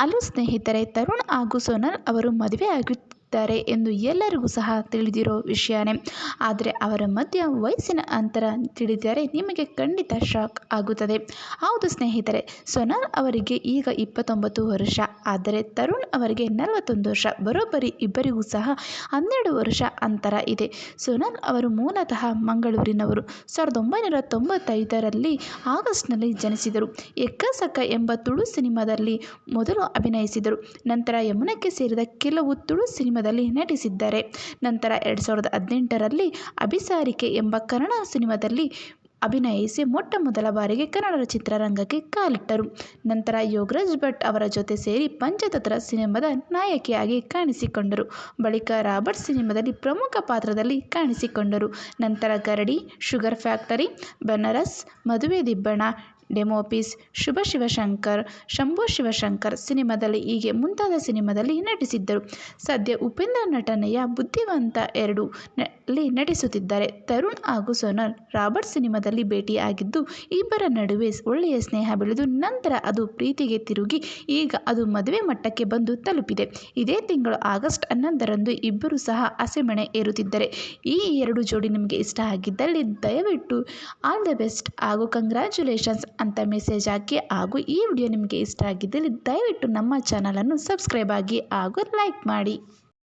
Hello ಸ್ನೇಹಿತರೆ, ತರುಣ್ ಹಾಗೂ ಸೋನಲ್ ಅವರು ಮದುವೆ ಆಗುತ್ತಿದ್ದಾರೆ ಎಂದು ಎಲ್ಲರಿಗೂ ಸಹ ತಿಳಿದಿರೋ ವಿಷಯನೇ. ಆದರೆ ಅವರ ಮಧ್ಯ ವಯಸ್ಸಿನ ಅಂತರ ತಿಳಿದರೆ ನಿಮಗೆ ಖಂಡಿತ ಶಾಕ್ ಆಗುತ್ತದೆ. ಹೌದು ಸ್ನೇಹಿತರೆ, ಸೋನಲ್ ಅವರಿಗೆ ಈಗ 29 ವರ್ಷ, ಆದರೆ ತರುಣ್ ಅವರಿಗೆ 41 ವರ್ಷ. ಬರೋಬ್ಬರಿ ಇಬ್ಬರಿಗೂ ಸಹ 12 ವರ್ಷ ಅಂತರ ಇದೆ. ಸೋನಲ್ ಅವರು ಮೂಲತಃ ಮಂಗಳೂರಿನವರು. 1995ರಲ್ಲಿ ಆಗಸ್ಟ್ನಲ್ಲಿ ಜನಿಸಿದರು. ಎಕ್ಕಸಕ್ಕ ಎಂಬ ತುಳು ಸಿನಿಮಾದಲ್ಲಿ ಮೊದಲು ಅಭಿನಯಿಸಿದರು. ನಂತರ ಯಮುನಕ್ಕೆ ಸೇರಿದ ಕೆಲವು ತುಳು ಸಿನಿಮಾದಲ್ಲಿ ನಟಿಸಿದ್ದಾರೆ. ನಂತರ 2018ರಲ್ಲಿ ಅಭಿಸಾರಿಕೆ ಎಂಬ ಕನ್ನಡ ಸಿನಿಮಾದಲ್ಲಿ ಅಭಿನಯಿಸಿ ಮೊಟ್ಟ ಮೊದಲ ಬಾರಿಗೆ ಕನ್ನಡ ಚಿತ್ರರಂಗಕ್ಕೆ ಕಾಲಿಟ್ಟರು. ನಂತರ ಯೋಗರಾಜ್ ಭಟ್ ಅವರ ಜೊತೆ ಸೇರಿ ಪಂಚತಂತ್ರ ಸಿನಿಮಾದ ನಾಯಕಿಯಾಗಿ ಕಾಣಿಸಿಕೊಂಡರು. ಬಳಿಕ ರಾಬರ್ಟ್ ಸಿನಿಮಾದಲ್ಲಿ ಪ್ರಮುಖ ಪಾತ್ರದಲ್ಲಿ ಕಾಣಿಸಿಕೊಂಡರು. ನಂತರ ಗರಡಿ, ಶುಗರ್ ಫ್ಯಾಕ್ಟರಿ, ಬನಾರಸ್, ಮದುವೆ ದಿಬ್ಬಣ, ಡೆಮೋ ಪೀಸ್, ಶುಭ ಶಿವಶಂಕರ್, ಶಂಭೋ ಶಿವಶಂಕರ್ ಸಿನಿಮಾದಲ್ಲಿ ಹೀಗೆ ಮುಂತಾದ ಸಿನಿಮಾದಲ್ಲಿ ನಟಿಸಿದ್ದರು. ಸದ್ಯ ಉಪೇಂದ್ರ ನಟನೆಯ ಬುದ್ಧಿವಂತ 2 ನಲ್ಲಿ ನಟಿಸುತ್ತಿದ್ದಾರೆ. ತರುಣ್ ಹಾಗೂ ಸೋನಲ್ ರಾಬರ್ಟ್ ಸಿನಿಮಾದಲ್ಲಿ ಭೇಟಿಯಾಗಿದ್ದು ಇಬ್ಬರ ನಡುವೆ ಒಳ್ಳೆಯ ಸ್ನೇಹ ಬೆಳೆದು ನಂತರ ಅದು ಪ್ರೀತಿಗೆ ತಿರುಗಿ ಈಗ ಅದು ಮದುವೆ ಮಟ್ಟಕ್ಕೆ ಬಂದು ತಲುಪಿದೆ. ಇದೇ ತಿಂಗಳು ಆಗಸ್ಟ್ 11ರಂದು ಇಬ್ಬರು ಸಹ ಹಸೆಮಣೆ ಏರುತ್ತಿದ್ದಾರೆ. ಈ 2 ಜೋಡಿ ನಿಮಗೆ ಇಷ್ಟ ಆಗಿದ್ದಲ್ಲಿ ದಯವಿಟ್ಟು ಆಲ್ ದ ಬೆಸ್ಟ್ ಹಾಗೂ ಕಂಗ್ರ್ಯಾಚುಲೇಷನ್ಸ್ ಅಂತ ಮೆಸೇಜ್ ಹಾಕಿ. ಹಾಗೂ ಈ ವಿಡಿಯೋ ನಿಮಗೆ ಇಷ್ಟ ಆಗಿದ್ದಲ್ಲಿ ದಯವಿಟ್ಟು ನಮ್ಮ ಚಾನಲನ್ನು ಸಬ್ಸ್ಕ್ರೈಬ್ ಆಗಿ ಹಾಗೂ ಲೈಕ್ ಮಾಡಿ.